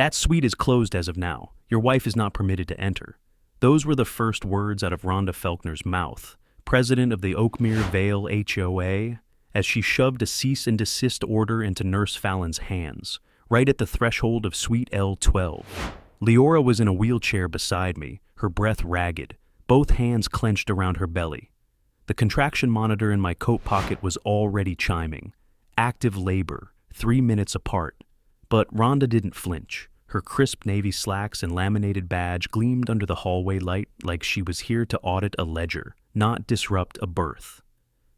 That suite is closed as of now. Your wife is not permitted to enter. Those were the first words out of Rhonda Felkner's mouth, president of the Oakmere Vale HOA, as she shoved a cease and desist order into Nurse Fallon's hands, right at the threshold of Suite L12. Leora was in a wheelchair beside me, her breath ragged, both hands clenched around her belly. The contraction monitor in my coat pocket was already chiming. Active labor, 3 minutes apart. But Rhonda didn't flinch. Her crisp navy slacks and laminated badge gleamed under the hallway light like she was here to audit a ledger, not disrupt a birth.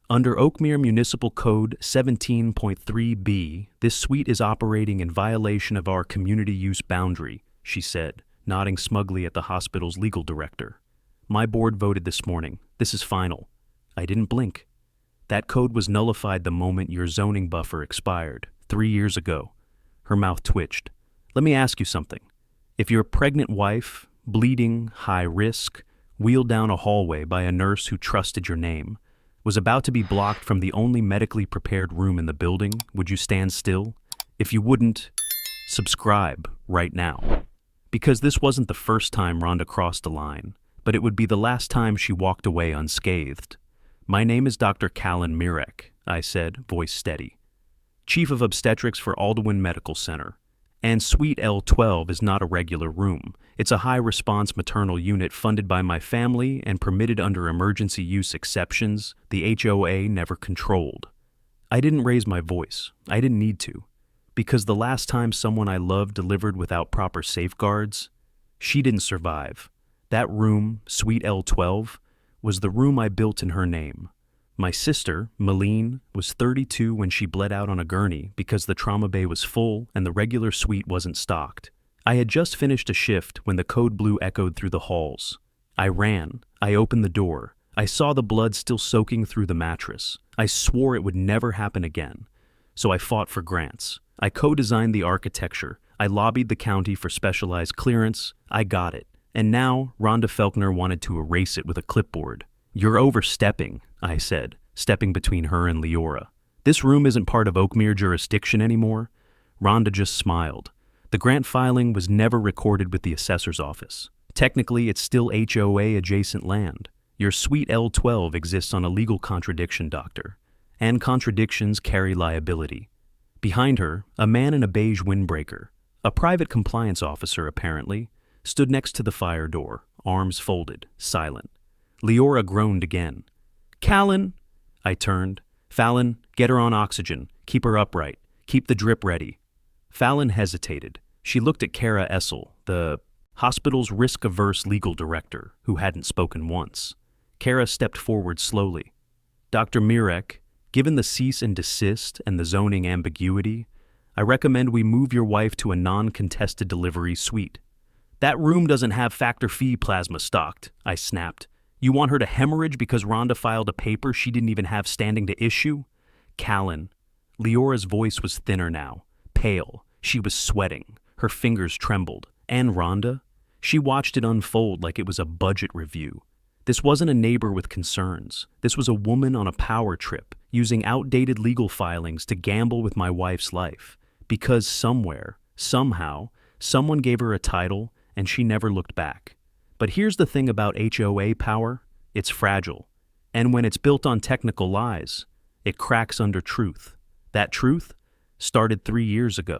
Under Oakmere Municipal Code 17.3b, this suite is operating in violation of our community use boundary, she said, nodding smugly at the hospital's legal director. My board voted this morning. This is final. I didn't blink. That code was nullified the moment your zoning buffer expired, 3 years ago. Her mouth twitched. Let me ask you something. If your pregnant wife, bleeding, high risk, wheeled down a hallway by a nurse who trusted your name, was about to be blocked from the only medically prepared room in the building, would you stand still? If you wouldn't, subscribe right now. Because this wasn't the first time Rhonda crossed a line, but it would be the last time she walked away unscathed. My name is Dr. Callan Mirek, I said, voice steady. Chief of Obstetrics for Alderwin Medical Center. And Suite L12 is not a regular room. It's a high-response maternal unit funded by my family and permitted under emergency use exceptions the HOA never controlled. I didn't raise my voice. I didn't need to. Because the last time someone I loved delivered without proper safeguards, she didn't survive. That room, Suite L12, was the room I built in her name. My sister, Malene, was 32 when she bled out on a gurney because the trauma bay was full and the regular suite wasn't stocked. I had just finished a shift when the code blue echoed through the halls. I ran. I opened the door. I saw the blood still soaking through the mattress. I swore it would never happen again. So I fought for grants. I co-designed the architecture. I lobbied the county for specialized clearance. I got it. And now Rhonda Felkner wanted to erase it with a clipboard. You're overstepping, I said, stepping between her and Leora. This room isn't part of Oakmere jurisdiction anymore. Rhonda just smiled. The grant filing was never recorded with the assessor's office. Technically, it's still HOA-adjacent land. Your Suite L12 exists on a legal contradiction, Doctor. And contradictions carry liability. Behind her, a man in a beige windbreaker, a private compliance officer apparently, stood next to the fire door, arms folded, silent. Leora groaned again. Callan! I turned. Fallon, get her on oxygen. Keep her upright. Keep the drip ready. Fallon hesitated. She looked at Kara Essel, the hospital's risk-averse legal director, who hadn't spoken once. Kara stepped forward slowly. Dr. Mirek, given the cease and desist and the zoning ambiguity, I recommend we move your wife to a non-contested delivery suite. That room doesn't have factor fee plasma stocked, I snapped. You want her to hemorrhage because Rhonda filed a paper she didn't even have standing to issue? Callan. Leora's voice was thinner now, pale. She was sweating. Her fingers trembled. And Rhonda? She watched it unfold like it was a budget review. This wasn't a neighbor with concerns. This was a woman on a power trip, using outdated legal filings to gamble with my wife's life. Because somewhere, somehow, someone gave her a title and she never looked back. But here's the thing about HOA power, it's fragile. And when it's built on technical lies, it cracks under truth. That truth started 3 years ago.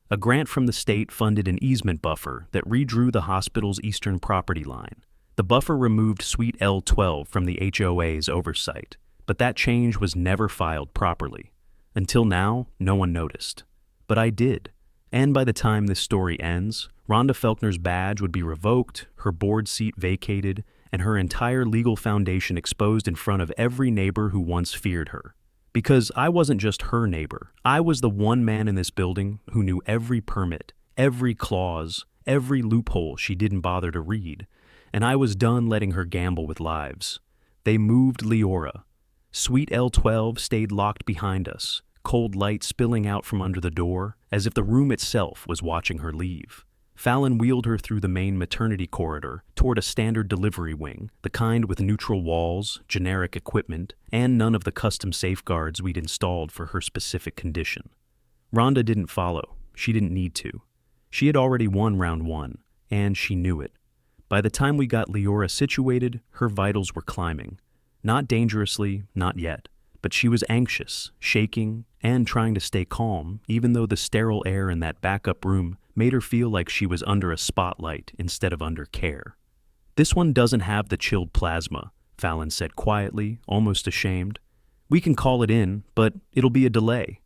A grant from the state funded an easement buffer that redrew the hospital's eastern property line. The buffer removed Suite L12 from the HOA's oversight, but that change was never filed properly. Until now, no one noticed. But I did. And by the time this story ends, Rhonda Felkner's badge would be revoked, her board seat vacated, and her entire legal foundation exposed in front of every neighbor who once feared her. Because I wasn't just her neighbor. I was the one man in this building who knew every permit, every clause, every loophole she didn't bother to read. And I was done letting her gamble with lives. They moved Leora. Suite L12 stayed locked behind us, cold light spilling out from under the door, as if the room itself was watching her leave. Fallon wheeled her through the main maternity corridor toward a standard delivery wing, the kind with neutral walls, generic equipment, and none of the custom safeguards we'd installed for her specific condition. Rhonda didn't follow. She didn't need to. She had already won round one, and she knew it. By the time we got Leora situated, her vitals were climbing. Not dangerously, not yet, but she was anxious, shaking, and trying to stay calm, even though the sterile air in that backup room made her feel like she was under a spotlight instead of under care. "This one doesn't have the chilled plasma," Fallon said quietly, almost ashamed. "We can call it in, but it'll be a delay."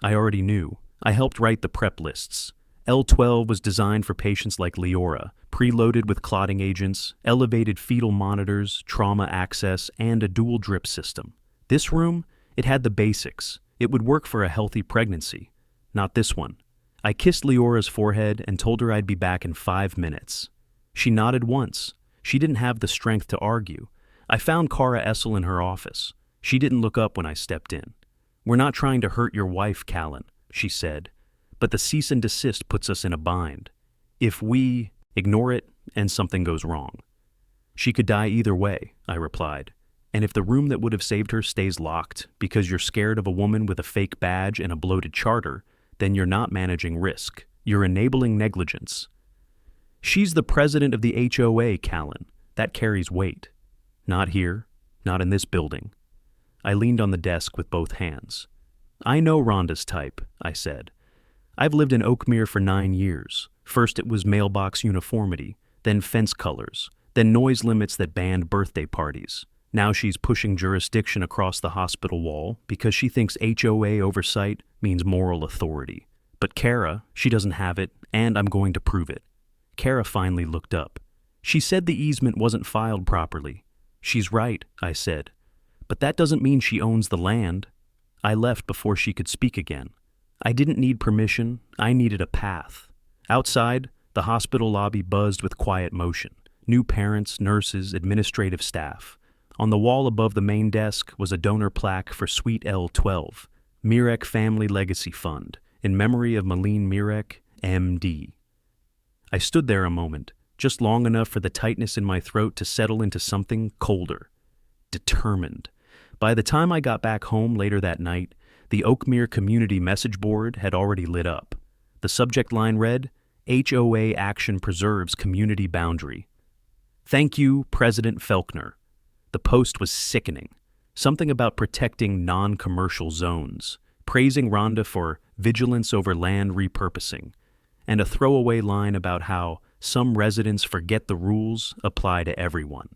I already knew. I helped write the prep lists. L12 was designed for patients like Leora, preloaded with clotting agents, elevated fetal monitors, trauma access, and a dual drip system. This room, it had the basics. It would work for a healthy pregnancy. Not this one. I kissed Leora's forehead and told her I'd be back in 5 minutes. She nodded once. She didn't have the strength to argue. I found Cara Essel in her office. She didn't look up when I stepped in. "We're not trying to hurt your wife, Callan," she said, "but the cease and desist puts us in a bind. If we ignore it and something goes wrong." "She could die either way," I replied. "And if the room that would have saved her stays locked because you're scared of a woman with a fake badge and a bloated charter, then you're not managing risk. You're enabling negligence." "She's the president of the HOA, Callan. That carries weight." "Not here. Not in this building." I leaned on the desk with both hands. "I know Rhonda's type," I said. "I've lived in Oakmere for 9 years. First it was mailbox uniformity, then fence colors, then noise limits that banned birthday parties. Now she's pushing jurisdiction across the hospital wall because she thinks HOA oversight means moral authority. But Cara, she doesn't have it, and I'm going to prove it." Cara finally looked up. "She said the easement wasn't filed properly." "She's right," I said. "But that doesn't mean she owns the land." I left before she could speak again. I didn't need permission, I needed a path. Outside, the hospital lobby buzzed with quiet motion. New parents, nurses, administrative staff. On the wall above the main desk was a donor plaque for Suite L12, Mirek Family Legacy Fund, in memory of Malene Mirek, MD. I stood there a moment, just long enough for the tightness in my throat to settle into something colder. Determined. By the time I got back home later that night, the Oakmere community message board had already lit up. The subject line read, "HOA action preserves community boundary." "Thank you, President Felkner." The post was sickening. Something about protecting non-commercial zones, praising Rhonda for vigilance over land repurposing, and a throwaway line about how some residents forget the rules apply to everyone.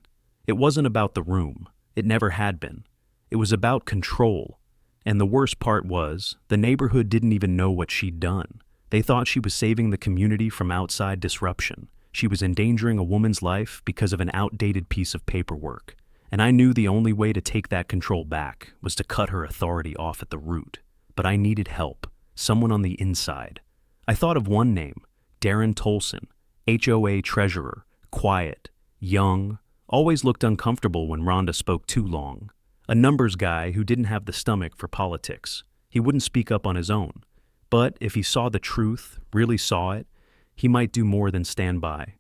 It wasn't about the room. It never had been. It was about control. And the worst part was, the neighborhood didn't even know what she'd done. They thought she was saving the community from outside disruption. She was endangering a woman's life because of an outdated piece of paperwork. And I knew the only way to take that control back was to cut her authority off at the root. But I needed help, someone on the inside. I thought of one name, Darren Tolson, HOA treasurer, quiet, young, always looked uncomfortable when Rhonda spoke too long. A numbers guy who didn't have the stomach for politics. He wouldn't speak up on his own. But if he saw the truth, really saw it, he might do more than stand by.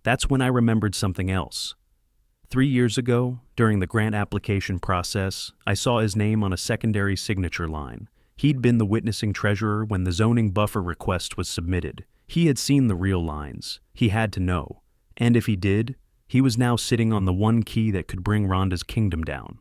That's when I remembered something else. 3 years ago, during the grant application process, I saw his name on a secondary signature line. He'd been the witnessing treasurer when the zoning buffer request was submitted. He had seen the real lines. He had to know. And if he did, he was now sitting on the one key that could bring Rhonda's kingdom down.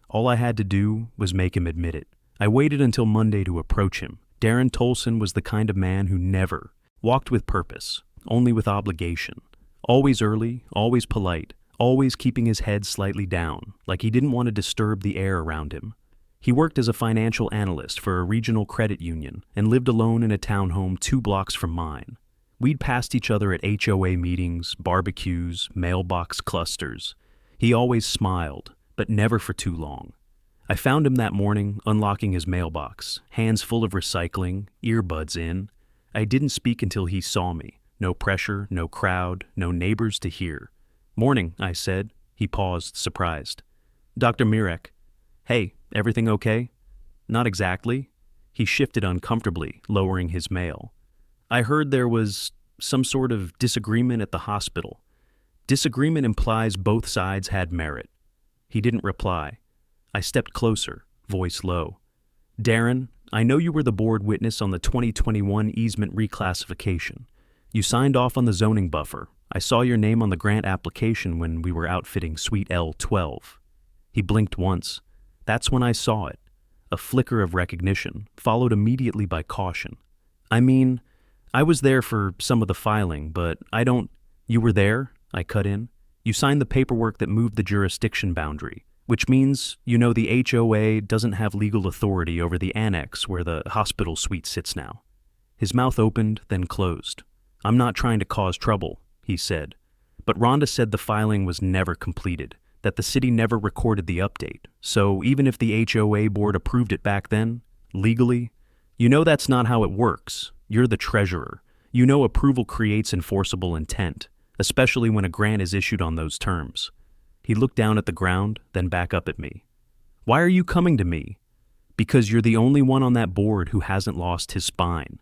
All I had to do was make him admit it. I waited until Monday to approach him. Darren Tolson was the kind of man who never walked with purpose, only with obligation. Always early, always polite, always keeping his head slightly down, like he didn't want to disturb the air around him. He worked as a financial analyst for a regional credit union and lived alone in a townhome 2 blocks from mine. We'd passed each other at HOA meetings, barbecues, mailbox clusters. He always smiled, but never for too long. I found him that morning, unlocking his mailbox, hands full of recycling, earbuds in. I didn't speak until he saw me. No pressure, no crowd, no neighbors to hear. "Morning," I said. He paused, surprised. "Dr. Mirek." "Hey, everything okay?" "Not exactly." He shifted uncomfortably, lowering his mail. "I heard there was some sort of disagreement at the hospital." "Disagreement implies both sides had merit." He didn't reply. I stepped closer, voice low. "Darren, I know you were the board witness on the 2021 easement reclassification. You signed off on the zoning buffer. I saw your name on the grant application when we were outfitting Suite L12. He blinked once. That's when I saw it. A flicker of recognition, followed immediately by caution. I mean, I was there for some of the filing, but I don't... You were there? I cut in. You signed the paperwork that moved the jurisdiction boundary, which means, you know, the HOA doesn't have legal authority over the annex where the hospital suite sits now. His mouth opened, then closed. I'm not trying to cause trouble, he said. But Rhonda said the filing was never completed, that the city never recorded the update. So even if the HOA board approved it back then, legally, you know that's not how it works. You're the treasurer. You know approval creates enforceable intent, especially when a grant is issued on those terms. He looked down at the ground, then back up at me. Why are you coming to me? Because you're the only one on that board who hasn't lost his spine.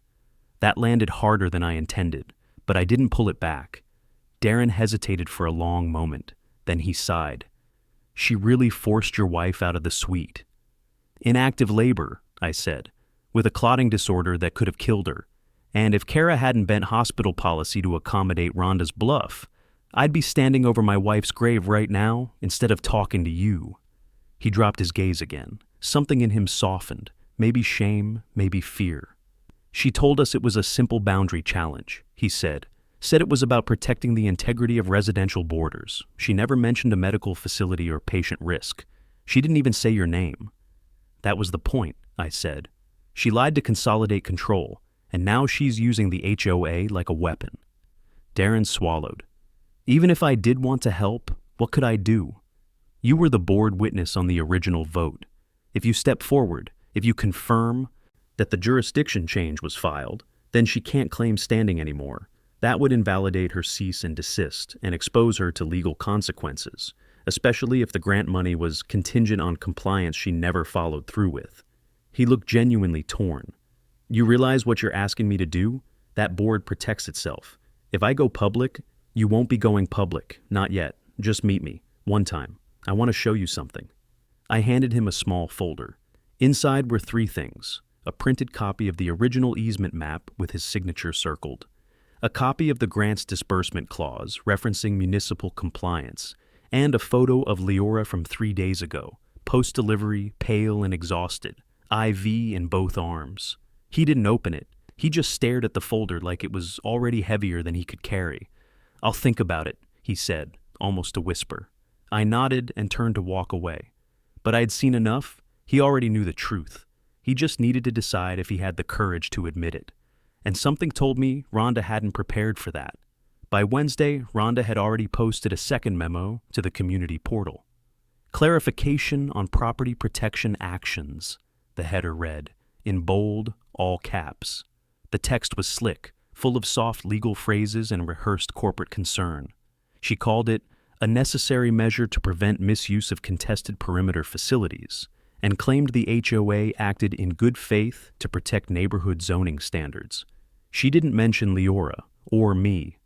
That landed harder than I intended, but I didn't pull it back. Darren hesitated for a long moment. Then he sighed. She really forced your wife out of the suite. In active labor, I said, with a clotting disorder that could have killed her. And if Kara hadn't bent hospital policy to accommodate Rhonda's bluff, I'd be standing over my wife's grave right now instead of talking to you. He dropped his gaze again. Something in him softened, maybe shame, maybe fear. She told us it was a simple boundary challenge, he said. Said it was about protecting the integrity of residential borders. She never mentioned a medical facility or patient risk. She didn't even say your name. That was the point, I said. She lied to consolidate control, and now she's using the HOA like a weapon. Darren swallowed. Even if I did want to help, what could I do? You were the board witness on the original vote. If you step forward, if you confirm that the jurisdiction change was filed, then she can't claim standing anymore. That would invalidate her cease and desist and expose her to legal consequences, especially if the grant money was contingent on compliance she never followed through with. He looked genuinely torn. You realize what you're asking me to do? That board protects itself. If I go public, you won't be going public. Not yet. Just meet me. One time. I want to show you something. I handed him a small folder. Inside were 3 things. A printed copy of the original easement map with his signature circled. A copy of the grant's disbursement clause referencing municipal compliance, and a photo of Leora from 3 days ago, post-delivery, pale and exhausted, IV in both arms. He didn't open it. He just stared at the folder like it was already heavier than he could carry. I'll think about it, he said, almost a whisper. I nodded and turned to walk away. But I'd seen enough. He already knew the truth. He just needed to decide if he had the courage to admit it. And something told me Rhonda hadn't prepared for that. By Wednesday, Rhonda had already posted a second memo to the community portal. Clarification on property protection actions, the header read, in bold, all caps. The text was slick, full of soft legal phrases and rehearsed corporate concern. She called it a necessary measure to prevent misuse of contested perimeter facilities, and claimed the HOA acted in good faith to protect neighborhood zoning standards. She didn't mention Leora, or me,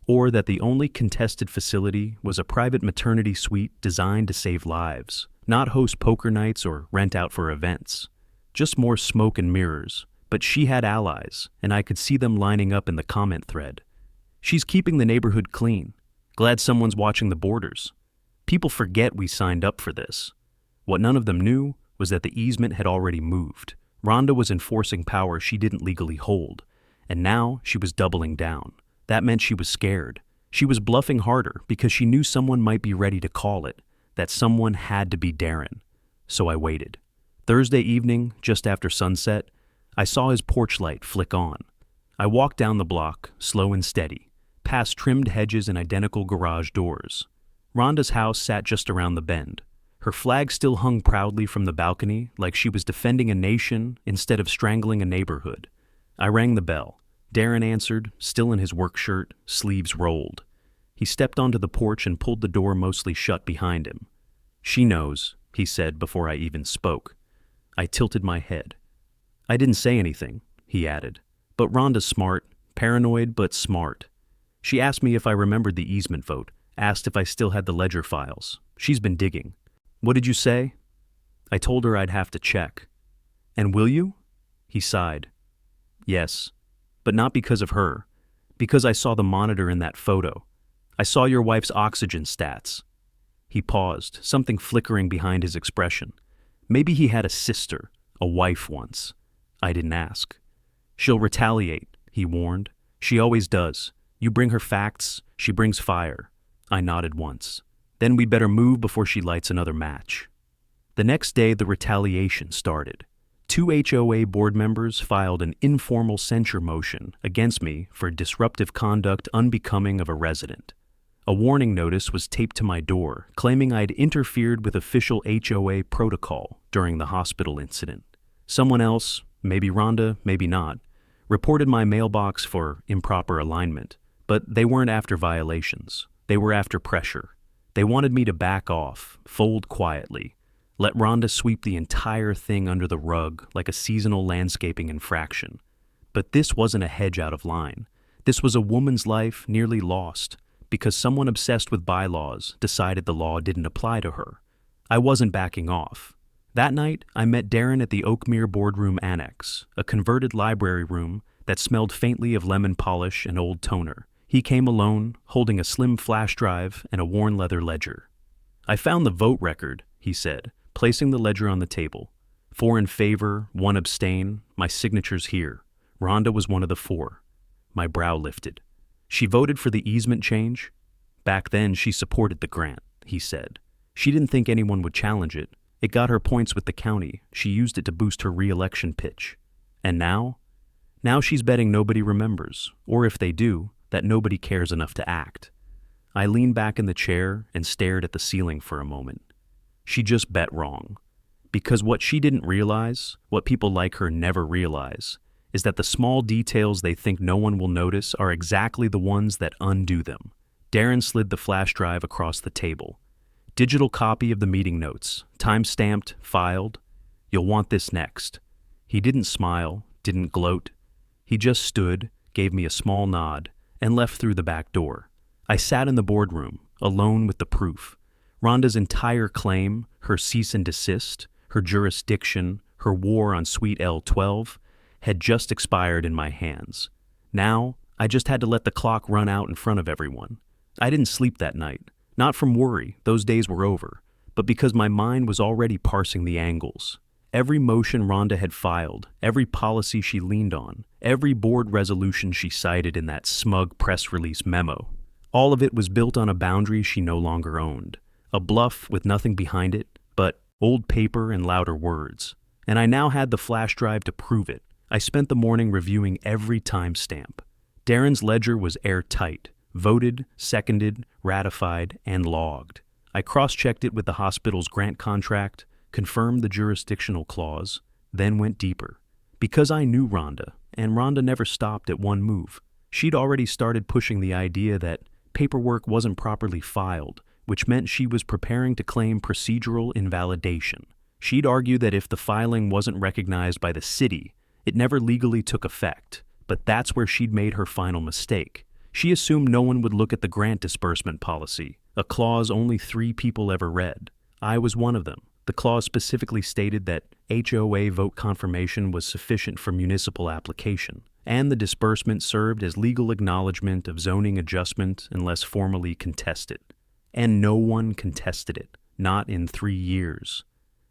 or that the only contested facility was a private maternity suite designed to save lives, not host poker nights or rent out for events. Just more smoke and mirrors, but she had allies, and I could see them lining up in the comment thread. She's keeping the neighborhood clean. Glad someone's watching the borders. People forget we signed up for this. What none of them knew was that the easement had already moved. Rhonda was enforcing power she didn't legally hold, and now she was doubling down. That meant she was scared. She was bluffing harder because she knew someone might be ready to call it, that someone had to be Darren. So I waited. Thursday evening, just after sunset, I saw his porch light flick on. I walked down the block, slow and steady, past trimmed hedges and identical garage doors. Rhonda's house sat just around the bend. Her flag still hung proudly from the balcony like she was defending a nation instead of strangling a neighborhood. I rang the bell. Darren answered, still in his work shirt, sleeves rolled. He stepped onto the porch and pulled the door mostly shut behind him. She knows, he said before I even spoke. I tilted my head. I didn't say anything, he added. But Rhonda's smart, paranoid but smart. She asked me if I remembered the easement vote, asked if I still had the ledger files. She's been digging. What did you say? I told her I'd have to check. And will you? He sighed. Yes, but not because of her. Because I saw the monitor in that photo. I saw your wife's oxygen stats. He paused, something flickering behind his expression. Maybe he had a sister, a wife once. I didn't ask. She'll retaliate, he warned. She always does. You bring her facts, she brings fire. I nodded once. Then we'd better move before she lights another match. The next day, the retaliation started. 2 HOA board members filed an informal censure motion against me for disruptive conduct unbecoming of a resident. A warning notice was taped to my door, claiming I'd interfered with official HOA protocol during the hospital incident. Someone else, maybe Rhonda, maybe not, reported my mailbox for improper alignment, but they weren't after violations. They were after pressure. They wanted me to back off, fold quietly, let Rhonda sweep the entire thing under the rug like a seasonal landscaping infraction. But this wasn't a hedge out of line. This was a woman's life nearly lost because someone obsessed with bylaws decided the law didn't apply to her. I wasn't backing off. That night, I met Darren at the Oakmere Boardroom Annex, a converted library room that smelled faintly of lemon polish and old toner. He came alone, holding a slim flash drive and a worn leather ledger. I found the vote record, he said, placing the ledger on the table. 4 in favor, 1 abstain, my signature's here. Rhonda was one of the 4. My brow lifted. She voted for the easement change? Back then, she supported the grant, he said. She didn't think anyone would challenge it. It got her points with the county. She used it to boost her re-election pitch. And now? Now she's betting nobody remembers, or if they do, that nobody cares enough to act. I leaned back in the chair and stared at the ceiling for a moment. She just bet wrong. Because what she didn't realize, what people like her never realize, is that the small details they think no one will notice are exactly the ones that undo them. Darren slid the flash drive across the table. Digital copy of the meeting notes, time-stamped, filed. You'll want this next. He didn't smile, didn't gloat. He just stood, gave me a small nod, and left through the back door. I sat in the boardroom, alone with the proof. Rhonda's entire claim, her cease and desist, her jurisdiction, her war on Suite L12, had just expired in my hands. Now, I just had to let the clock run out in front of everyone. I didn't sleep that night, not from worry, those days were over, but because my mind was already parsing the angles. Every motion Rhonda had filed, every policy she leaned on, every board resolution she cited in that smug press release memo, all of it was built on a boundary she no longer owned, a bluff with nothing behind it but old paper and louder words. And I now had the flash drive to prove it. I spent the morning reviewing every timestamp. Darren's ledger was airtight, voted, seconded, ratified, and logged. I cross-checked it with the hospital's grant contract, confirmed the jurisdictional clause, then went deeper. Because I knew Rhonda, and Rhonda never stopped at one move, she'd already started pushing the idea that paperwork wasn't properly filed, which meant she was preparing to claim procedural invalidation. She'd argue that if the filing wasn't recognized by the city, it never legally took effect, but that's where she'd made her final mistake. She assumed no one would look at the grant disbursement policy, a clause only 3 people ever read. I was one of them. The clause specifically stated that HOA vote confirmation was sufficient for municipal application, and the disbursement served as legal acknowledgement of zoning adjustment unless formally contested. And no one contested it, not in 3 years.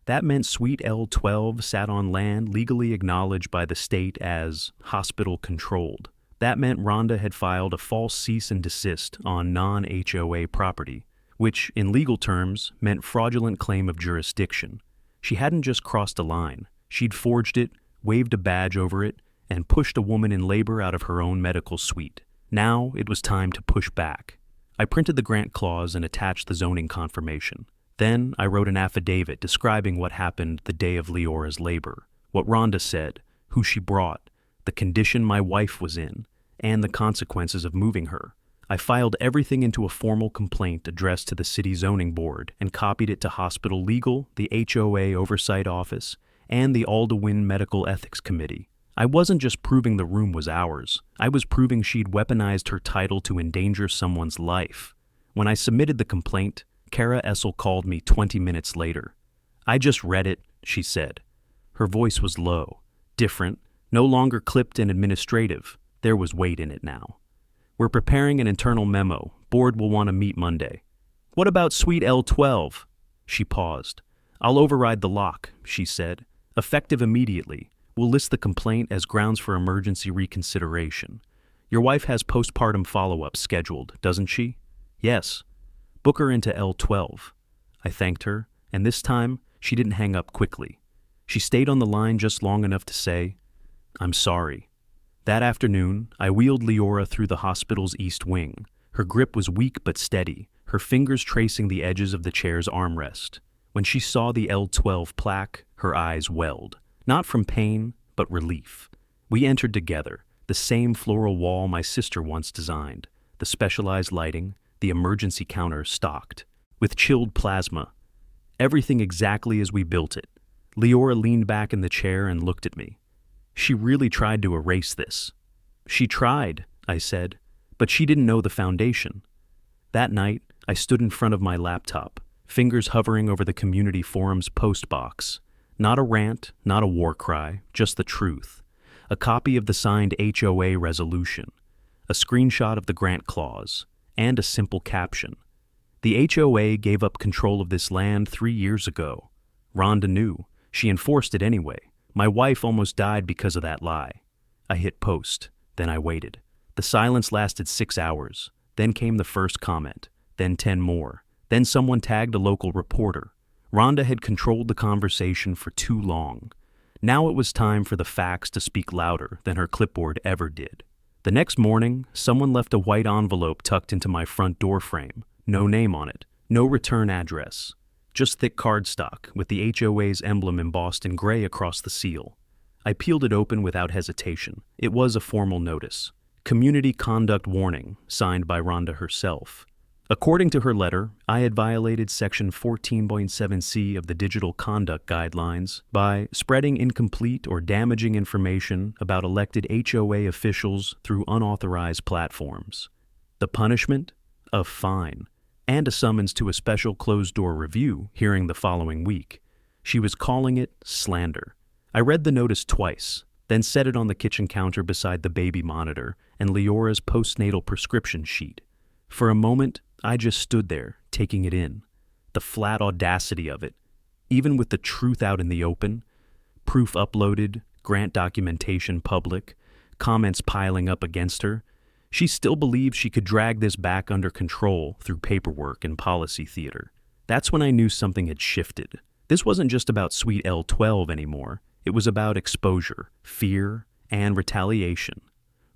That meant Suite L12 sat on land legally acknowledged by the state as hospital-controlled. That meant Rhonda had filed a false cease and desist on non-HOA property, which, in legal terms, meant fraudulent claim of jurisdiction. She hadn't just crossed a line. She'd forged it, waved a badge over it, and pushed a woman in labor out of her own medical suite. Now it was time to push back. I printed the grant clause and attached the zoning confirmation. Then I wrote an affidavit describing what happened the day of Leora's labor, what Rhonda said, who she brought, the condition my wife was in, and the consequences of moving her. I filed everything into a formal complaint addressed to the city zoning board and copied it to hospital legal, the HOA oversight office, and the Aldewin Medical Ethics Committee. I wasn't just proving the room was ours. I was proving she'd weaponized her title to endanger someone's life. When I submitted the complaint, Kara Essel called me 20 minutes later. I just read it, she said. Her voice was low, different, no longer clipped and administrative. There was weight in it now. We're preparing an internal memo. Board will want to meet Monday. What about Suite L12? She paused. I'll override the lock, she said. Effective immediately. We'll list the complaint as grounds for emergency reconsideration. Your wife has postpartum follow-up scheduled, doesn't she? Yes. Book her into L12. I thanked her, and this time she didn't hang up quickly. She stayed on the line just long enough to say, I'm sorry. That afternoon, I wheeled Leora through the hospital's east wing. Her grip was weak but steady, her fingers tracing the edges of the chair's armrest. When she saw the L12 plaque, her eyes welled, not from pain, but relief. We entered together, the same floral wall my sister once designed, the specialized lighting, the emergency counter stocked, with chilled plasma. Everything exactly as we built it. Leora leaned back in the chair and looked at me. She really tried to erase this. She tried, I said, but she didn't know the foundation. That night, I stood in front of my laptop, fingers hovering over the community forum's post box. Not a rant, not a war cry, just the truth. A copy of the signed HOA resolution, a screenshot of the grant clause, and a simple caption. The HOA gave up control of this land 3 years ago. Rhonda knew. She enforced it anyway. My wife almost died because of that lie. I hit post. Then I waited. The silence lasted 6 hours. Then came the first comment. Then 10 more. Then someone tagged a local reporter. Rhonda had controlled the conversation for too long. Now it was time for the facts to speak louder than her clipboard ever did. The next morning, someone left a white envelope tucked into my front door frame. No name on it. No return address. Just thick cardstock with the HOA's emblem embossed in gray across the seal. I peeled it open without hesitation. It was a formal notice. Community Conduct Warning, signed by Rhonda herself. According to her letter, I had violated Section 14.7c of the Digital Conduct Guidelines by spreading incomplete or damaging information about elected HOA officials through unauthorized platforms. The punishment? A fine. And a summons to a special closed-door review hearing the following week. She was calling it slander. I read the notice twice, then set it on the kitchen counter beside the baby monitor and Leora's postnatal prescription sheet. For a moment, I just stood there, taking it in. The flat audacity of it. Even with the truth out in the open, proof uploaded, grant documentation public, comments piling up against her, she still believed she could drag this back under control through paperwork and policy theater. That's when I knew something had shifted. This wasn't just about Suite L12 anymore. It was about exposure, fear, and retaliation.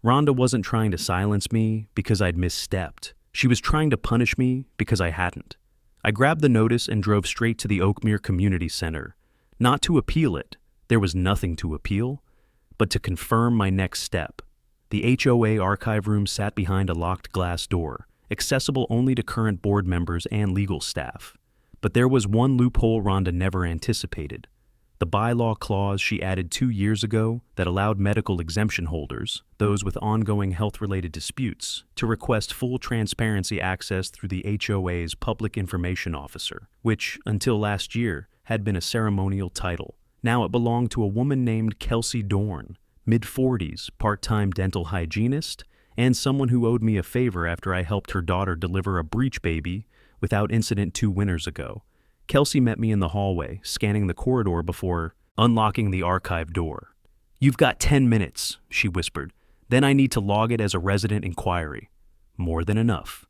Rhonda wasn't trying to silence me because I'd misstepped. She was trying to punish me because I hadn't. I grabbed the notice and drove straight to the Oakmere Community Center. Not to appeal it. There was nothing to appeal. But to confirm my next step. The HOA archive room sat behind a locked glass door, accessible only to current board members and legal staff. But there was one loophole Rhonda never anticipated. The bylaw clause she added 2 years ago that allowed medical exemption holders, those with ongoing health-related disputes, to request full transparency access through the HOA's Public Information Officer, which, until last year, had been a ceremonial title. Now it belonged to a woman named Kelsey Dorn, mid-40s, part-time dental hygienist, and someone who owed me a favor after I helped her daughter deliver a breech baby without incident 2 winters ago. Kelsey met me in the hallway, scanning the corridor before unlocking the archive door. "You've got 10 minutes, she whispered. "Then I need to log it as a resident inquiry." More than enough.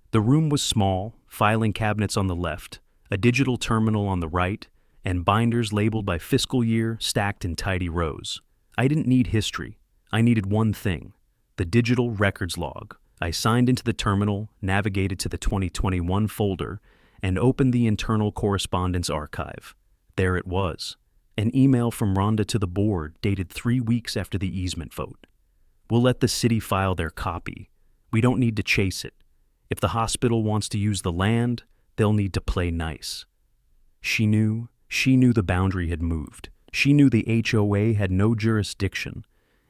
The room was small, filing cabinets on the left, a digital terminal on the right, and binders labeled by fiscal year stacked in tidy rows. I didn't need history. I needed one thing, the digital records log. I signed into the terminal, navigated to the 2021 folder, and opened the internal correspondence archive. There it was, an email from Rhonda to the board dated 3 weeks after the easement vote. "We'll let the city file their copy. We don't need to chase it. If the hospital wants to use the land, they'll need to play nice." She knew the boundary had moved. She knew the HOA had no jurisdiction,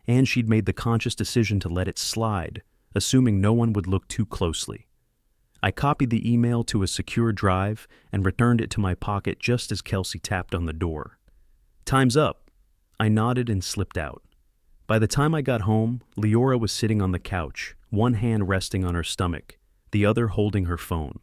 and she'd made the conscious decision to let it slide, assuming no one would look too closely. I copied the email to a secure drive and returned it to my pocket just as Kelsey tapped on the door. "Time's up." I nodded and slipped out. By the time I got home, Leora was sitting on the couch, one hand resting on her stomach, the other holding her phone.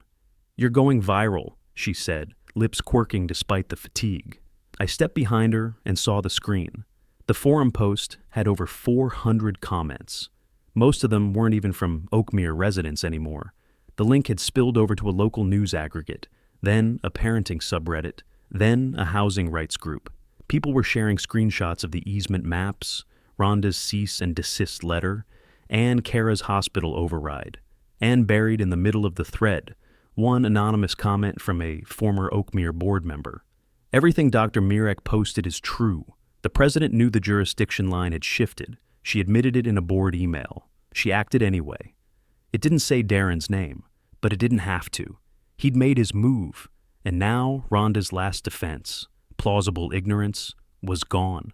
"You're going viral," she said, lips quirking despite the fatigue. I stepped behind her and saw the screen. The forum post had over 400 comments. Most of them weren't even from Oakmere residents anymore. The link had spilled over to a local news aggregate, then a parenting subreddit, then a housing rights group. People were sharing screenshots of the easement maps, Rhonda's cease and desist letter, and Kara's hospital override. And buried in the middle of the thread, one anonymous comment from a former Oakmere board member. Everything Dr. Mirek posted is true. The president knew the jurisdiction line had shifted. She admitted it in a board email. She acted anyway. It didn't say Darren's name, but it didn't have to. He'd made his move, and now Rhonda's last defense, plausible ignorance, was gone.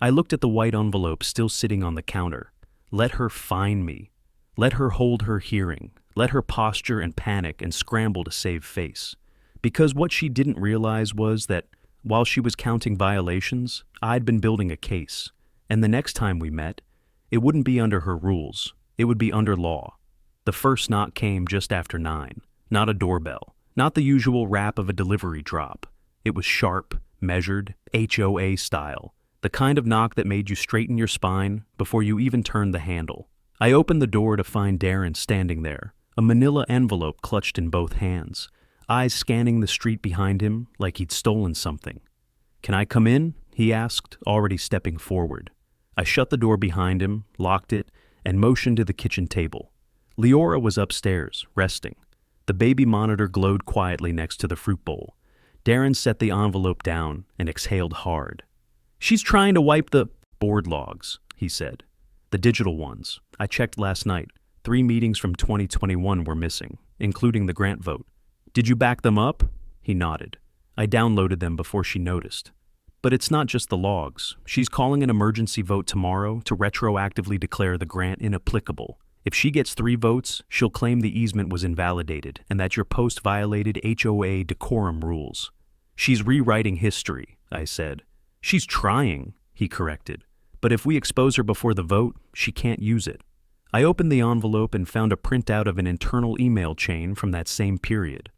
I looked at the white envelope still sitting on the counter. Let her find me. Let her hold her hearing. Let her posture and panic and scramble to save face. Because what she didn't realize was that while she was counting violations, I'd been building a case. And the next time we met, it wouldn't be under her rules. It would be under law. The first knock came just after 9. Not a doorbell. Not the usual rap of a delivery drop. It was sharp, measured, HOA style. The kind of knock that made you straighten your spine before you even turned the handle. I opened the door to find Darren standing there, a manila envelope clutched in both hands, eyes scanning the street behind him like he'd stolen something. "Can I come in?" he asked, already stepping forward. I shut the door behind him, locked it, and motioned to the kitchen table. Leora was upstairs, resting. The baby monitor glowed quietly next to the fruit bowl. Darren set the envelope down and exhaled hard. "She's trying to wipe the board logs," he said. "The digital ones. I checked last night. 3 meetings from 2021 were missing, including the grant vote. Did you back them up?" He nodded. I downloaded them before she noticed. "But it's not just the logs. She's calling an emergency vote tomorrow to retroactively declare the grant inapplicable. If she gets 3 votes, she'll claim the easement was invalidated and that your post violated HOA decorum rules." "She's rewriting history," I said. "She's trying," he corrected. "But if we expose her before the vote, she can't use it." I opened the envelope and found a printout of an internal email chain from that same period.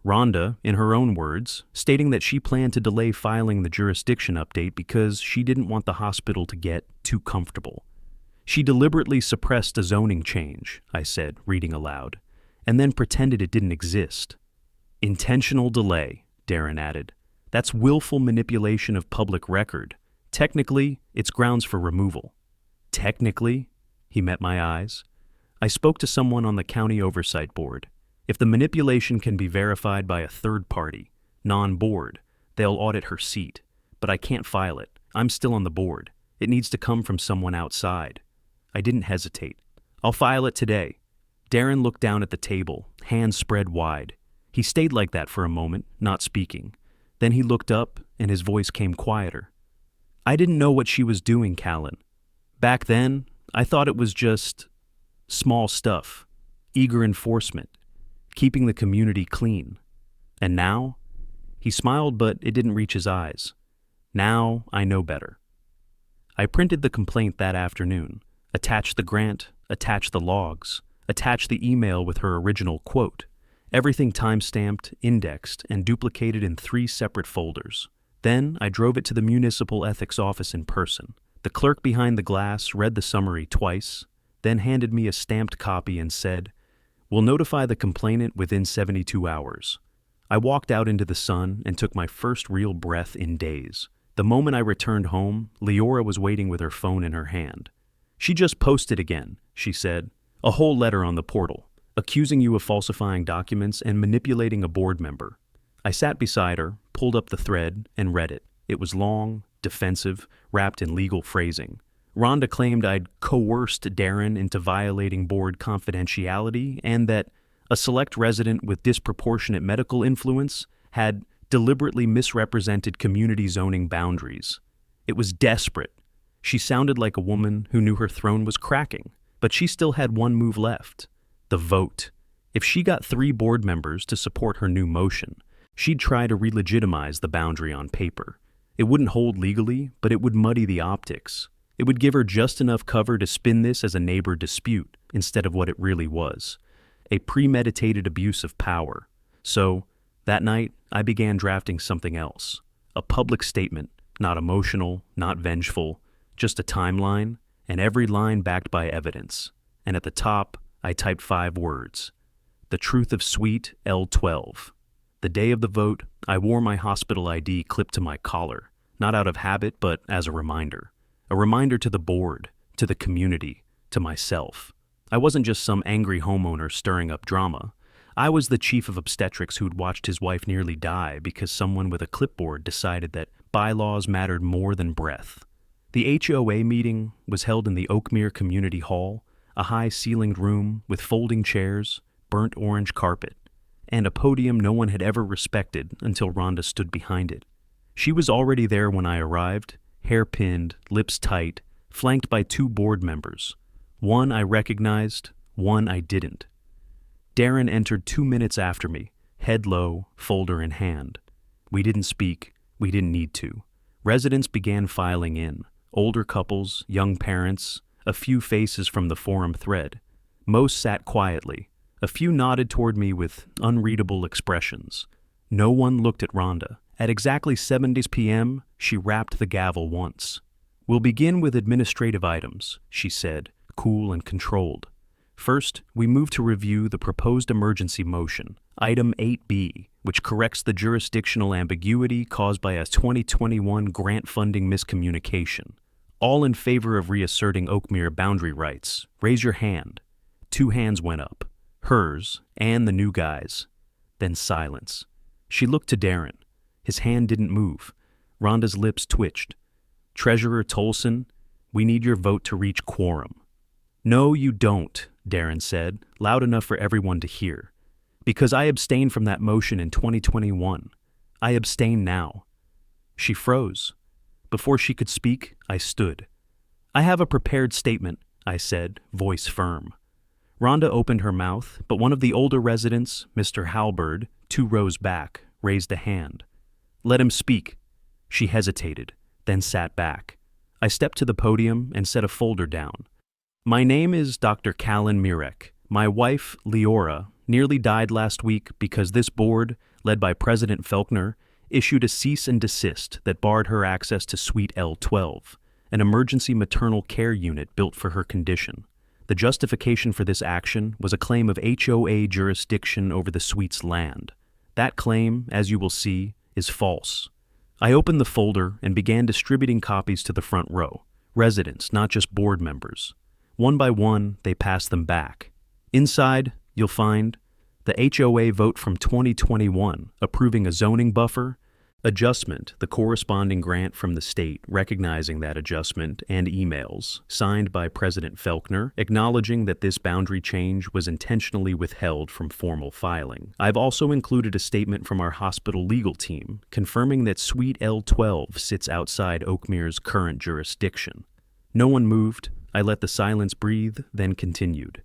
Rhonda, in her own words, stating that she planned to delay filing the jurisdiction update because she didn't want the hospital to get too comfortable. "She deliberately suppressed a zoning change," I said, reading aloud, "and then pretended it didn't exist." "Intentional delay," Darren added. "That's willful manipulation of public record. Technically, it's grounds for removal." "Technically?" He met my eyes. "I spoke to someone on the county oversight board. If the manipulation can be verified by a third party, non-board, they'll audit her seat. But I can't file it. I'm still on the board. It needs to come from someone outside." I didn't hesitate. "I'll file it today." Darren looked down at the table, hands spread wide. He stayed like that for a moment, not speaking. Then he looked up, and his voice came quieter. "I didn't know what she was doing, Callan. Back then, I thought it was just small stuff, eager enforcement, keeping the community clean. And now?" He smiled, but it didn't reach his eyes. "Now I know better." I printed the complaint that afternoon, attached the grant, attached the logs, attached the email with her original quote, everything time-stamped, indexed, and duplicated in 3 separate folders. Then I drove it to the municipal ethics office in person. The clerk behind the glass read the summary twice, then handed me a stamped copy and said, "We'll notify the complainant within 72 hours. I walked out into the sun and took my first real breath in days. The moment I returned home, Leora was waiting with her phone in her hand. "She just posted again," she said. "A whole letter on the portal, accusing you of falsifying documents and manipulating a board member." I sat beside her, pulled up the thread, and read it. It was long, defensive, wrapped in legal phrasing. Rhonda claimed I'd coerced Darren into violating board confidentiality and that a select resident with disproportionate medical influence had deliberately misrepresented community zoning boundaries. It was desperate. She sounded like a woman who knew her throne was cracking, but she still had one move left: the vote. If she got 3 board members to support her new motion, she'd try to relegitimize the boundary on paper. It wouldn't hold legally, but it would muddy the optics. It would give her just enough cover to spin this as a neighbor dispute instead of what it really was, a premeditated abuse of power. So, that night, I began drafting something else, a public statement, not emotional, not vengeful, just a timeline, and every line backed by evidence. And at the top, I typed 5 words: the truth of Suite L12. The day of the vote, I wore my hospital ID clipped to my collar, not out of habit, but as a reminder. A reminder to the board, to the community, to myself. I wasn't just some angry homeowner stirring up drama. I was the chief of obstetrics who'd watched his wife nearly die because someone with a clipboard decided that bylaws mattered more than breath. The HOA meeting was held in the Oakmere Community Hall, a high-ceilinged room with folding chairs, burnt orange carpet, and a podium no one had ever respected until Rhonda stood behind it. She was already there when I arrived, hair-pinned, lips tight, flanked by 2 board members. One I recognized, one I didn't. Darren entered 2 minutes after me, head low, folder in hand. We didn't speak, we didn't need to. Residents began filing in, older couples, young parents, a few faces from the forum thread. Most sat quietly. A few nodded toward me with unreadable expressions. No one looked at Rhonda. At exactly 7:00 p.m., she rapped the gavel once. "We'll begin with administrative items," she said, cool and controlled. First, we move to review the proposed emergency motion, Item 8B, which corrects the jurisdictional ambiguity caused by a 2021 grant funding miscommunication. All in favor of reasserting Oakmere boundary rights, raise your hand. 2 hands went up. Hers, and the new guy's. Then silence. She looked to Darren. His hand didn't move. Rhonda's lips twitched. "Treasurer Tolson, we need your vote to reach quorum." "No, you don't," Darren said, loud enough for everyone to hear. "Because I abstained from that motion in 2021. I abstain now." She froze. Before she could speak, I stood. "I have a prepared statement," I said, voice firm. Rhonda opened her mouth, but one of the older residents, Mr. Halberd, 2 rows back, raised a hand. "Let him speak." She hesitated, then sat back. I stepped to the podium and set a folder down. "My name is Dr. Callan Mirek. My wife, Leora, nearly died last week because this board, led by President Felkner, issued a cease and desist that barred her access to Suite L12, an emergency maternal care unit built for her condition. The justification for this action was a claim of HOA jurisdiction over the suite's land. That claim, as you will see, is false. I opened the folder and began distributing copies to the front row, residents, not just board members. One by one, they passed them back. Inside, you'll find the HOA vote from 2021 approving a zoning buffer, adjustment, the corresponding grant from the state recognizing that adjustment, and emails signed by President Felkner acknowledging that this boundary change was intentionally withheld from formal filing. I've also included a statement from our hospital legal team confirming that Suite L12 sits outside Oakmere's current jurisdiction. No one moved. I let the silence breathe, then continued.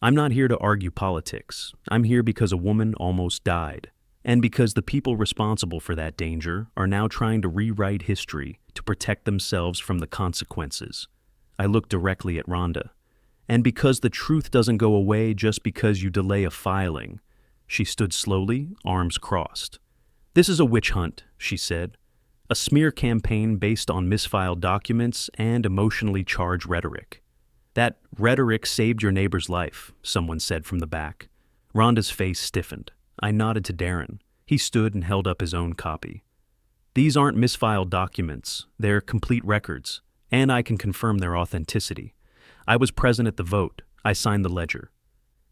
"I'm not here to argue politics. I'm here because a woman almost died. And because the people responsible for that danger are now trying to rewrite history to protect themselves from the consequences." I looked directly at Rhonda. "And because the truth doesn't go away just because you delay a filing." She stood slowly, arms crossed. "This is a witch hunt," she said. "A smear campaign based on misfiled documents and emotionally charged rhetoric." "That rhetoric saved your neighbor's life," someone said from the back. Rhonda's face stiffened. I nodded to Darren. He stood and held up his own copy. "These aren't misfiled documents. They're complete records, and I can confirm their authenticity. I was present at the vote. I signed the ledger."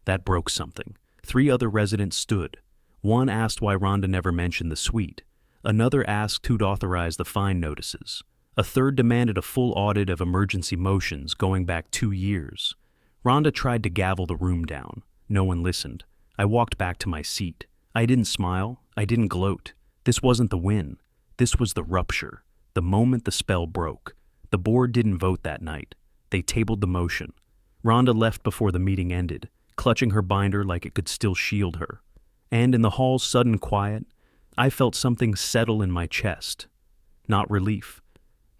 That broke something. 3 other residents stood. One asked why Rhonda never mentioned the suite. Another asked who'd authorized the fine notices. A third demanded a full audit of emergency motions going back 2 years. Rhonda tried to gavel the room down. No one listened. I walked back to my seat. I didn't smile. I didn't gloat. This wasn't the win. This was the rupture. The moment the spell broke. The board didn't vote that night. They tabled the motion. Rhonda left before the meeting ended, clutching her binder like it could still shield her. And in the hall's sudden quiet, I felt something settle in my chest. Not relief.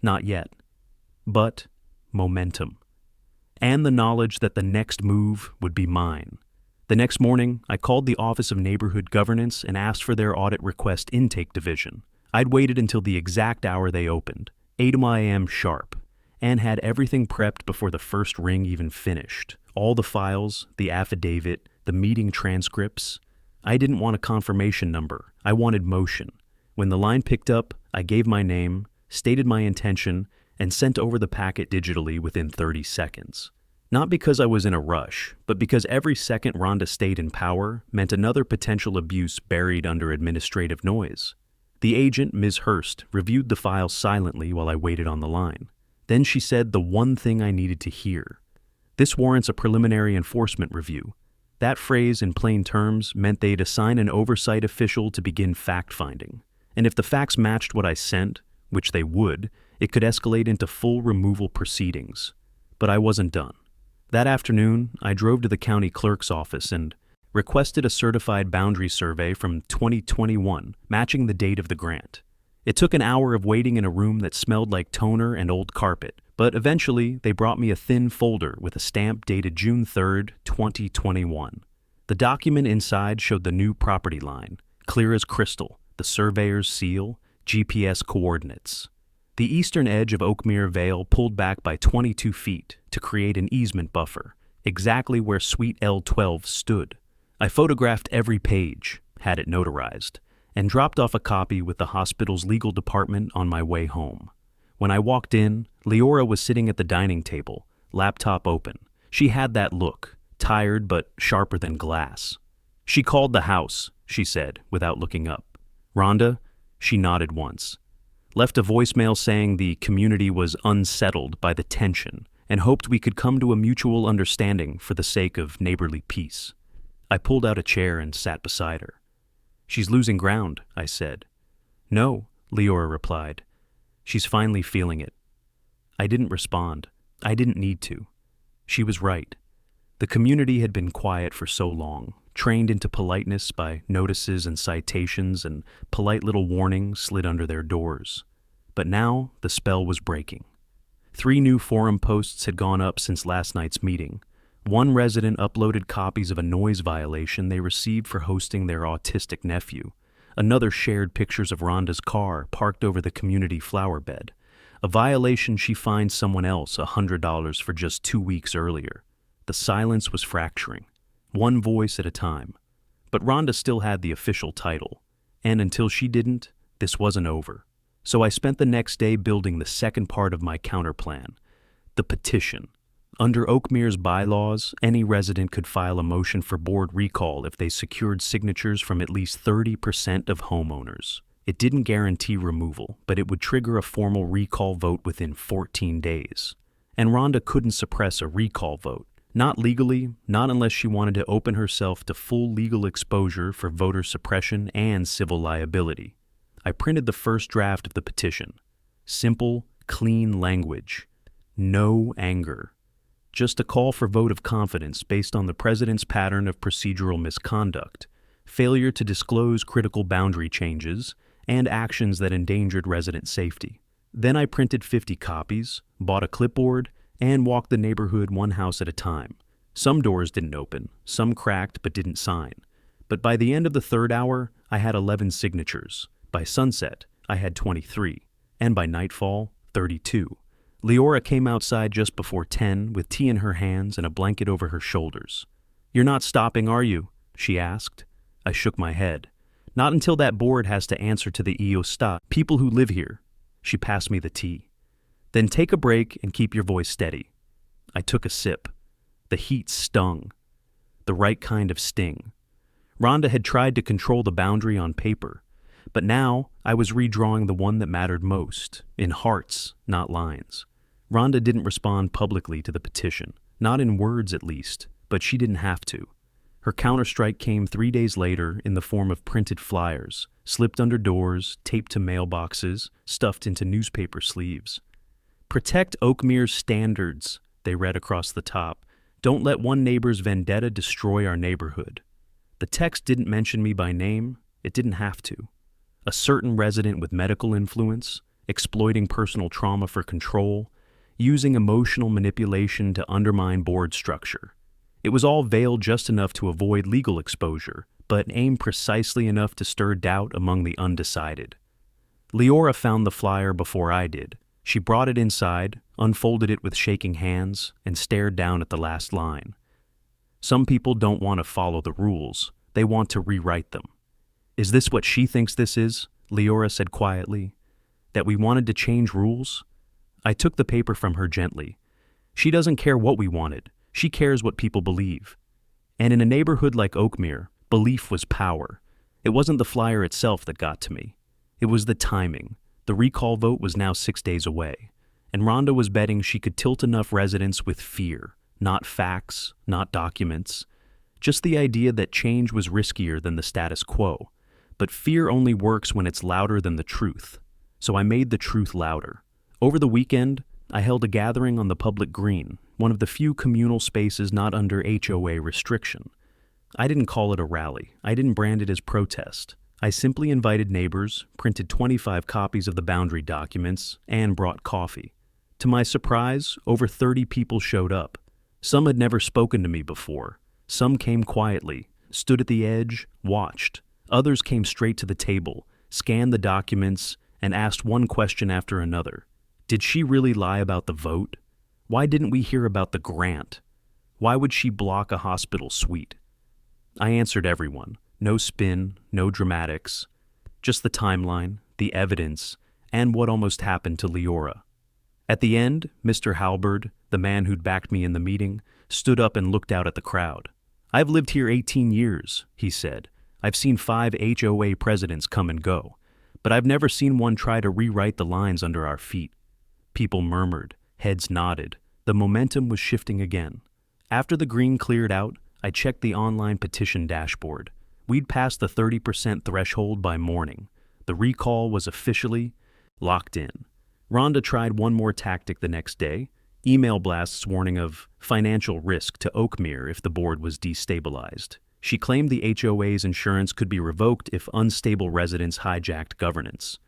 Not yet. But momentum, and the knowledge that the next move would be mine. The next morning, I called the Office of Neighborhood Governance and asked for their audit request intake division. I'd waited until the exact hour they opened, 8 a.m. sharp, and had everything prepped before the first ring even finished. All the files, the affidavit, the meeting transcripts. I didn't want a confirmation number. I wanted motion. When the line picked up, I gave my name, stated my intention, and sent over the packet digitally within 30 seconds. Not because I was in a rush, but because every second Rhonda stayed in power meant another potential abuse buried under administrative noise. The agent, Ms. Hurst, reviewed the file silently while I waited on the line. Then she said the one thing I needed to hear. "This warrants a preliminary enforcement review." That phrase, in plain terms, meant they'd assign an oversight official to begin fact-finding. And if the facts matched what I sent, which they would, it could escalate into full removal proceedings. But I wasn't done. That afternoon, I drove to the county clerk's office and requested a certified boundary survey from 2021, matching the date of the grant. It took an hour of waiting in a room that smelled like toner and old carpet, but eventually they brought me a thin folder with a stamp dated June 3rd, 2021. The document inside showed the new property line, clear as crystal, the surveyor's seal, GPS coordinates. The eastern edge of Oakmere Vale pulled back by 22 feet to create an easement buffer, exactly where Suite L12 stood. I photographed every page, had it notarized, and dropped off a copy with the hospital's legal department on my way home. When I walked in, Leora was sitting at the dining table, laptop open. She had that look, tired but sharper than glass. "She called the house," she said, without looking up. "Rhonda?" She nodded once. "Left a voicemail saying the community was unsettled by the tension and hoped we could come to a mutual understanding for the sake of neighborly peace." I pulled out a chair and sat beside her. "She's losing ground," I said. "No," Leora replied. "She's finally feeling it." I didn't respond. I didn't need to. She was right. The community had been quiet for so long, trained into politeness by notices and citations, and polite little warnings slid under their doors. But now the spell was breaking. 3 new forum posts had gone up since last night's meeting. One resident uploaded copies of a noise violation they received for hosting their autistic nephew. Another shared pictures of Rhonda's car parked over the community flower bed, a violation she fined someone else $100 for just 2 weeks earlier. The silence was fracturing, one voice at a time. But Rhonda still had the official title, and until she didn't, this wasn't over. So I spent the next day building the second part of my counterplan, the petition. Under Oakmere's bylaws, any resident could file a motion for board recall if they secured signatures from at least 30% of homeowners. It didn't guarantee removal, but it would trigger a formal recall vote within 14 days. And Rhonda couldn't suppress a recall vote. Not legally, not unless she wanted to open herself to full legal exposure for voter suppression and civil liability. I printed the first draft of the petition. Simple, clean language. No anger. Just a call for vote of confidence based on the president's pattern of procedural misconduct, failure to disclose critical boundary changes, and actions that endangered resident safety. Then I printed 50 copies, bought a clipboard, and walked the neighborhood one house at a time. Some doors didn't open, some cracked but didn't sign. But by the end of the 3rd hour, I had 11 signatures. By sunset, I had 23, and by nightfall, 32. Leora came outside just before 10 with tea in her hands and a blanket over her shoulders. "You're not stopping, are you?" she asked. I shook my head. "Not until that board has to answer to the EOSTA, people who live here." She passed me the tea. "Then take a break and keep your voice steady." I took a sip. The heat stung. The right kind of sting. Rhonda had tried to control the boundary on paper, but now I was redrawing the one that mattered most, in hearts, not lines. Rhonda didn't respond publicly to the petition, not in words at least, but she didn't have to. Her counterstrike came 3 days later in the form of printed flyers, slipped under doors, taped to mailboxes, stuffed into newspaper sleeves. "Protect Oakmere's standards," they read across the top. "Don't let one neighbor's vendetta destroy our neighborhood." The text didn't mention me by name. It didn't have to. A certain resident with medical influence, exploiting personal trauma for control, using emotional manipulation to undermine board structure. It was all veiled just enough to avoid legal exposure, but aimed precisely enough to stir doubt among the undecided. Leora found the flyer before I did. She brought it inside, unfolded it with shaking hands, and stared down at the last line. Some people don't want to follow the rules. They want to rewrite them. Is this what she thinks this is? Leora said quietly. That we wanted to change rules? I took the paper from her gently. She doesn't care what we wanted. She cares what people believe. And in a neighborhood like Oakmere, belief was power. It wasn't the flyer itself that got to me. It was the timing. The recall vote was now 6 days away, and Rhonda was betting she could tilt enough residents with fear, not facts, not documents, just the idea that change was riskier than the status quo. But fear only works when it's louder than the truth. So I made the truth louder. Over the weekend, I held a gathering on the public green, one of the few communal spaces not under HOA restriction. I didn't call it a rally. I didn't brand it as protest. I simply invited neighbors, printed 25 copies of the boundary documents, and brought coffee. To my surprise, over 30 people showed up. Some had never spoken to me before. Some came quietly, stood at the edge, watched. Others came straight to the table, scanned the documents, and asked one question after another. Did she really lie about the vote? Why didn't we hear about the grant? Why would she block a hospital suite? I answered everyone. No spin, no dramatics, just the timeline, the evidence, and what almost happened to Leora. At the end, Mr. Halberd, the man who'd backed me in the meeting, stood up and looked out at the crowd. I've lived here 18 years, he said. I've seen 5 HOA presidents come and go, but I've never seen one try to rewrite the lines under our feet. People murmured, heads nodded. The momentum was shifting again. After the green cleared out, I checked the online petition dashboard. We'd passed the 30% threshold by morning. The recall was officially locked in. Rhonda tried one more tactic the next day, email blasts warning of financial risk to Oakmere if the board was destabilized. She claimed the HOA's insurance could be revoked if unstable residents hijacked governance.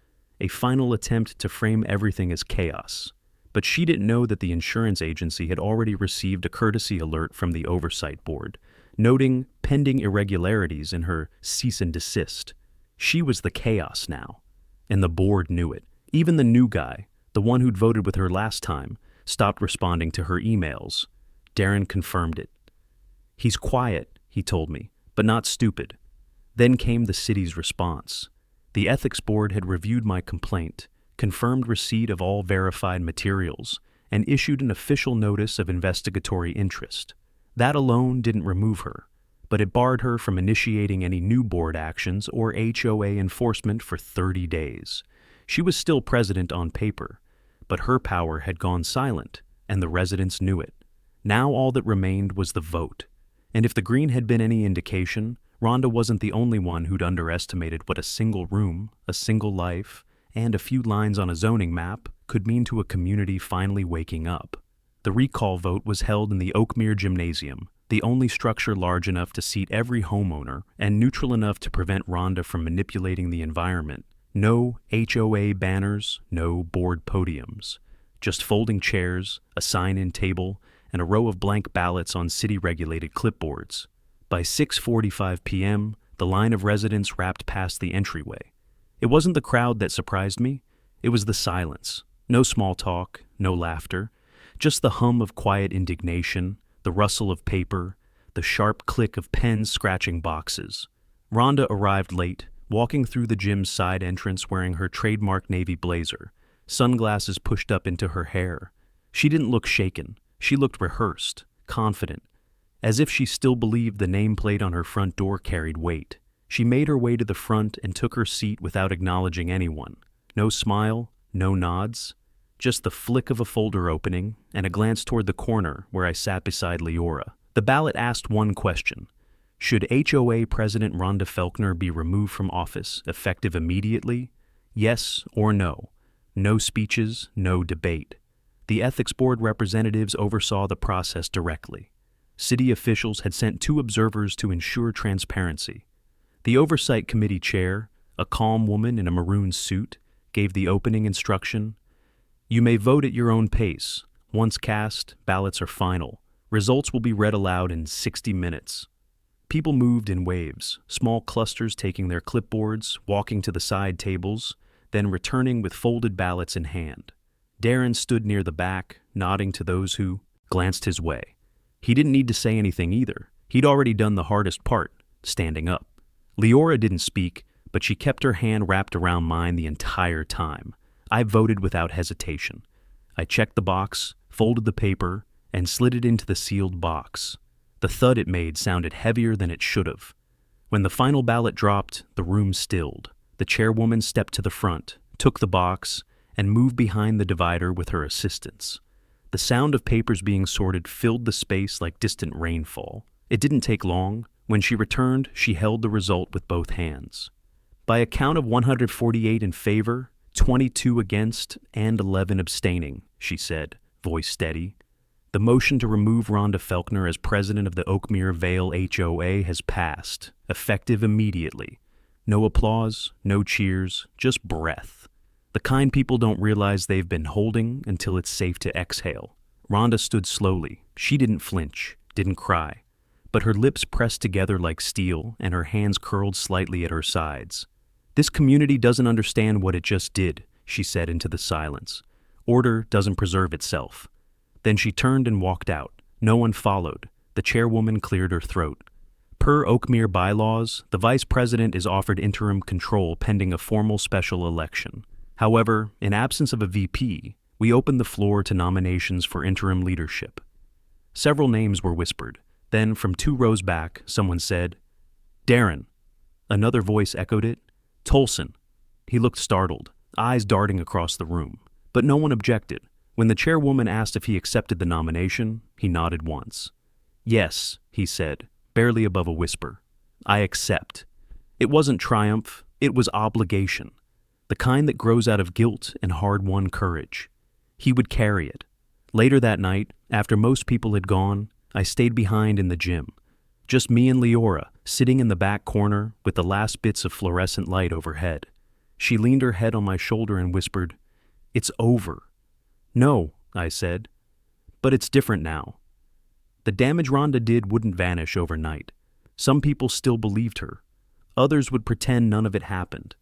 A final attempt to frame everything as chaos. But she didn't know that the insurance agency had already received a courtesy alert from the oversight board, noting pending irregularities in her cease and desist. She was the chaos now, and the board knew it. Even the new guy, the one who'd voted with her last time, stopped responding to her emails. Darren confirmed it. He's quiet, he told me, but not stupid. Then came the city's response. The ethics board had reviewed my complaint, confirmed receipt of all verified materials, and issued an official notice of investigatory interest. That alone didn't remove her, but it barred her from initiating any new board actions or HOA enforcement for 30 days. She was still president on paper, but her power had gone silent, and the residents knew it. Now all that remained was the vote. And if the green had been any indication, Rhonda wasn't the only one who'd underestimated what a single room, a single life, and a few lines on a zoning map could mean to a community finally waking up. The recall vote was held in the Oakmere Gymnasium, the only structure large enough to seat every homeowner and neutral enough to prevent Rhonda from manipulating the environment. No HOA banners, no board podiums. Just folding chairs, a sign-in table, and a row of blank ballots on city-regulated clipboards. By 6:45 p.m., the line of residents wrapped past the entryway. It wasn't the crowd that surprised me. It was the silence. No small talk, no laughter. Just the hum of quiet indignation, the rustle of paper, the sharp click of pens scratching boxes. Rhonda arrived late, walking through the gym's side entrance wearing her trademark navy blazer, sunglasses pushed up into her hair. She didn't look shaken. She looked rehearsed, confident, as if she still believed the nameplate on her front door carried weight. She made her way to the front and took her seat without acknowledging anyone. No smile, no nods. Just the flick of a folder opening and a glance toward the corner where I sat beside Leora. The ballot asked one question. Should HOA President Rhonda Felkner be removed from office, effective immediately? Yes or no. No speeches, no debate. The ethics board representatives oversaw the process directly. City officials had sent 2 observers to ensure transparency. The oversight committee chair, a calm woman in a maroon suit, gave the opening instruction. You may vote at your own pace. Once cast, ballots are final. Results will be read aloud in 60 minutes. People moved in waves, small clusters taking their clipboards, walking to the side tables, then returning with folded ballots in hand. Darren stood near the back, nodding to those who glanced his way. He didn't need to say anything either. He'd already done the hardest part, standing up. Leora didn't speak, but she kept her hand wrapped around mine the entire time. I voted without hesitation. I checked the box, folded the paper, and slid it into the sealed box. The thud it made sounded heavier than it should have. When the final ballot dropped, the room stilled. The chairwoman stepped to the front, took the box, and moved behind the divider with her assistants. The sound of papers being sorted filled the space like distant rainfall. It didn't take long. When she returned, she held the result with both hands. By a count of 148 in favor, 22 against, and 11 abstaining, she said, voice steady. The motion to remove Rhonda Felkner as president of the Oakmere Vale HOA has passed, effective immediately. No applause, no cheers, just breath. The kind people don't realize they've been holding until it's safe to exhale. Rhonda stood slowly. She didn't flinch, didn't cry, but her lips pressed together like steel and her hands curled slightly at her sides. This community doesn't understand what it just did, she said into the silence. Order doesn't preserve itself. Then she turned and walked out. No one followed. The chairwoman cleared her throat. Per Oakmere bylaws, the vice president is offered interim control pending a formal special election. However, in absence of a VP, we opened the floor to nominations for interim leadership. Several names were whispered. Then, from 2 rows back, someone said, "Darren." Another voice echoed it, "Tolson." He looked startled, eyes darting across the room. But no one objected. When the chairwoman asked if he accepted the nomination, he nodded once. "Yes," he said, barely above a whisper. "I accept." It wasn't triumph, it was obligation. The kind that grows out of guilt and hard-won courage. He would carry it. Later that night, after most people had gone, I stayed behind in the gym. Just me and Leora, sitting in the back corner with the last bits of fluorescent light overhead. She leaned her head on my shoulder and whispered, "It's over." "No," I said. "But it's different now." The damage Rhonda did wouldn't vanish overnight. Some people still believed her. Others would pretend none of it happened.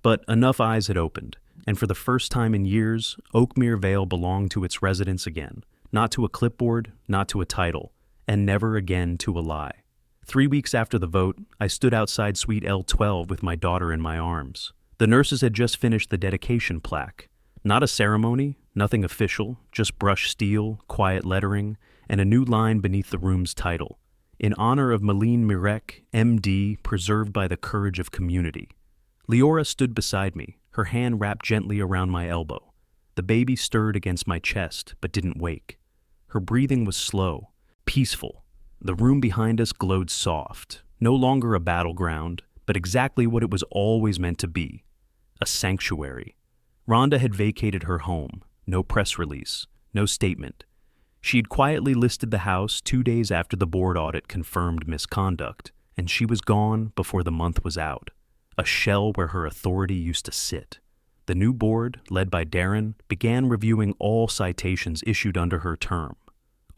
But enough eyes had opened, and for the first time in years, Oakmere Vale belonged to its residents again. Not to a clipboard, not to a title, and never again to a lie. 3 weeks after the vote, I stood outside Suite L12 with my daughter in my arms. The nurses had just finished the dedication plaque. Not a ceremony, nothing official, just brushed steel, quiet lettering, and a new line beneath the room's title. In honor of Malene Mirek, MD, preserved by the courage of community. Leora stood beside me, her hand wrapped gently around my elbow. The baby stirred against my chest, but didn't wake. Her breathing was slow, peaceful. The room behind us glowed soft, no longer a battleground, but exactly what it was always meant to be, a sanctuary. Rhonda had vacated her home, no press release, no statement. She'd quietly listed the house 2 days after the board audit confirmed misconduct, and she was gone before the month was out, a shell where her authority used to sit. The new board, led by Darren, began reviewing all citations issued under her term.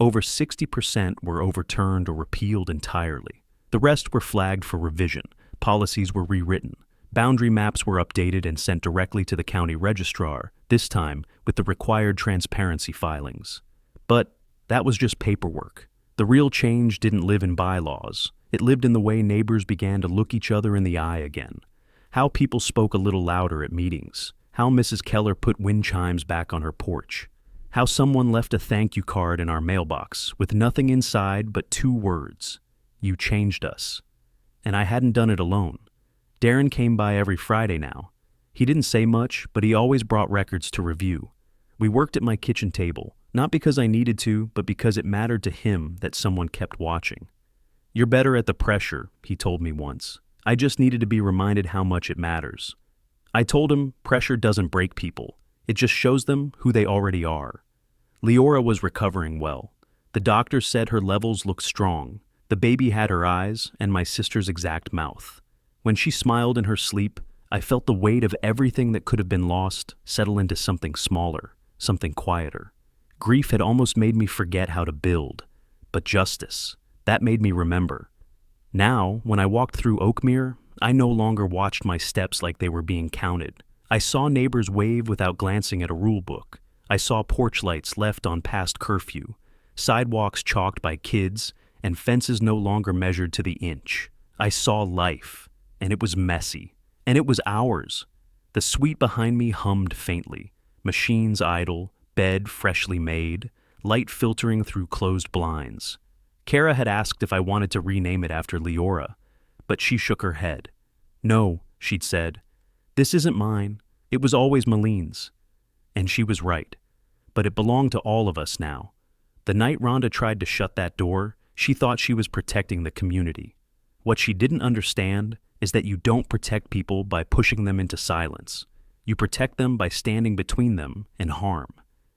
Over 60% were overturned or repealed entirely. The rest were flagged for revision. Policies were rewritten. Boundary maps were updated and sent directly to the county registrar, this time with the required transparency filings. But that was just paperwork. The real change didn't live in bylaws. It lived in the way neighbors began to look each other in the eye again. How people spoke a little louder at meetings. How Mrs. Keller put wind chimes back on her porch. How someone left a thank you card in our mailbox with nothing inside but 2 words. "You changed us." And I hadn't done it alone. Darren came by every Friday now. He didn't say much, but he always brought records to review. We worked at my kitchen table, not because I needed to, but because it mattered to him that someone kept watching. "You're better at the pressure," he told me once. I just needed to be reminded how much it matters. I told him pressure doesn't break people. It just shows them who they already are. Leora was recovering well. The doctor said her levels looked strong. The baby had her eyes and my sister's exact mouth. When she smiled in her sleep, I felt the weight of everything that could have been lost settle into something smaller, something quieter. Grief had almost made me forget how to build. But justice, that made me remember. Now, when I walked through Oakmere, I no longer watched my steps like they were being counted. I saw neighbors wave without glancing at a rule book. I saw porch lights left on past curfew, sidewalks chalked by kids, and fences no longer measured to the inch. I saw life, and it was messy. And it was ours. The suite behind me hummed faintly. Machines idle, bed freshly made, light filtering through closed blinds. Kara had asked if I wanted to rename it after Leora, but she shook her head. No, she'd said. This isn't mine. It was always Maline's. And she was right. But it belonged to all of us now. The night Rhonda tried to shut that door, she thought she was protecting the community. What she didn't understand is that you don't protect people by pushing them into silence. You protect them by standing between them and harm.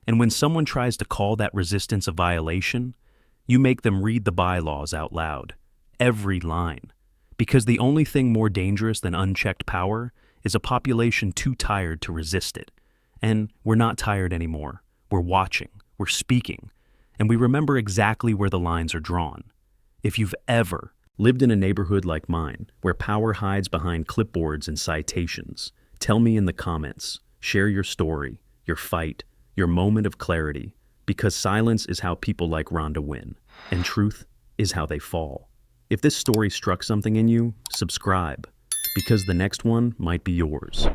And when someone tries to call that resistance a violation, you make them read the bylaws out loud. Every line. Because the only thing more dangerous than unchecked power is a population too tired to resist it. And we're not tired anymore. We're watching. We're speaking. And we remember exactly where the lines are drawn. If you've ever lived in a neighborhood like mine, where power hides behind clipboards and citations, tell me in the comments. Share your story, your fight, your moment of clarity, because silence is how people like Rhonda win, and truth is how they fall. If this story struck something in you, subscribe, because the next one might be yours.